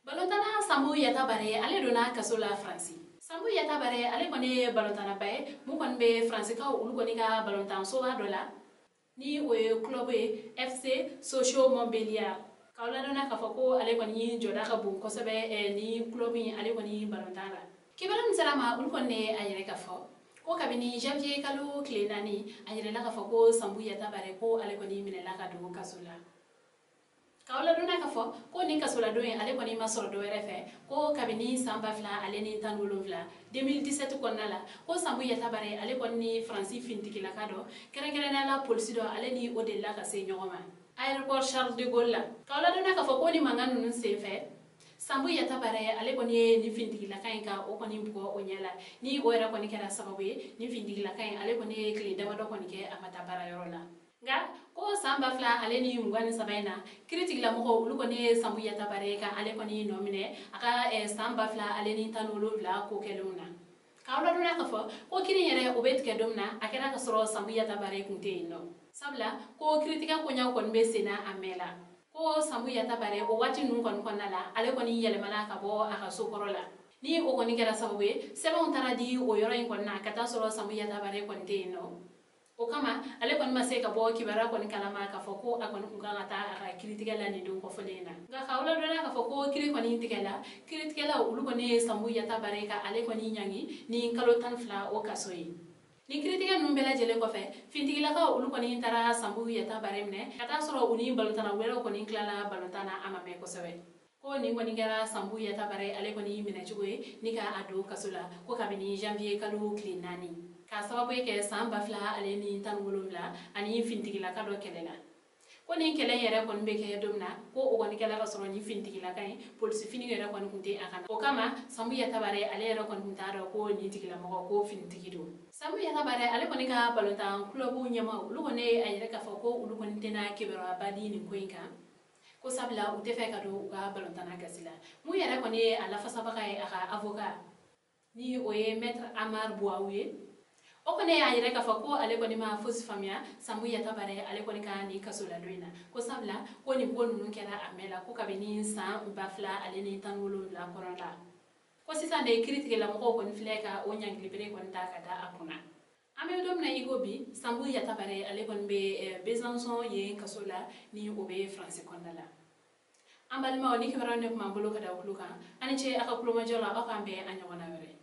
Balontana Sambu Yata Bare, ale dona kasola Fransi. Sambu Yata Bare, ale kone balontana bae, mu kone be Fransika ulu kone ka balontan soa dola. Ni oye club FC Socio Montbéliard. Kaula dona kafako ale kone joda ka bon kosebe ni club ale kone balontana. Kibaran salama ulu kone ayere kafo. Ko kabini janvier kalo klenani ayere la kafako Sambu Yata Bare ko ale kone minela ka do kasola. Kaula dona kafo ko ni kasola do ale koni masoro do refe ko kabini samba fla ale ni tanwolo fla 2017 konna la ko Sambu Yata Bare ale koni Fransi fintiki la kado kere na la police do ale ni odella ka se nyoma aéroport Charles de Gaulle la kaula dona kafo ko ni manganu nun se fe Sambu Yata Bare ale koni ni fintiki la kainka o koni mbugo onyala ni o era koni kera sababu ni fintiki la kain ale koni kle dama do koni ke amata bara yorola nga ko samba fla ale ni mugani sabaina critique la moko ulu koni Sambu Yata Bare ka ale koni nomine aka samba fla ale ni tanolo fla ko keluna kawla dona ka fo ko kini yere obet ke domna akera ka soro Sambu Yata Bare kunte no sabla ko critique ko nya kon be sena amela ko Sambu Yata Bare o wati nun kon konnala ale koni yelemala ka bo aka sokorola ni o koni kera sababu sebe on taradi o yoro en konna kata soro Sambu Yata Bare konte no o kama ale kon mase ka bo kibara kon kalama ka foko akon nganga ta aka kritika la ni don ko folena nga khawla dona ka foko kiri kon intikela kritikela ulu kon Sambu Yata Bare ka ale kon nyangi ni kalo tan fla o kasoyi ni kritika num bela jele ko fe fintigila ka ulu kon intara Sambu Yata Bare mne kata soro uni balotana wero kon klala balotana amame ko sewe ko ni ngoni gara Sambu Yata Bare ale kon yimina chugoy ni ka ado kasula ko kabini janvier kalu klinani ka sababu ke samba fla ale ni tan wolumla ani fintigila ka do kelela ko ni kele yere kon be ke domna ko o woni kala rasoro ni fintigila kay police fini yere kon kunte akana o kama Sambu Yata Bare ale yere kon taro ko ni tigila mo ko fintigido Sambu Yata Bare ale kon ka balontan clubu nyama lu ko ne ayere ka fo ko lu kon tena kebero abadi ni ko inka ko sabla u te fe ka do ga balontana gasila mu yere kon e ala fasaba kay aka avocat ni oye maître Amar Bouaouye o kone ayere ka fako ale koni ma fosi famia Sambu Yata Bare ale koni ka ni kasola doina ko sabla ko ni bonu nun kera amela ko kabini sa bafla ale ni tanwolo la koronla ko sisa de critique la moko koni fleka o nyangli bere kon ta kada akuna ame dom na igobi Sambu Yata Bare ale kon be Besançon ye kasola ni obe France kondala ambalima oni ke barande ko mambolo kada okluka ani che aka kuloma jola aka be anyona were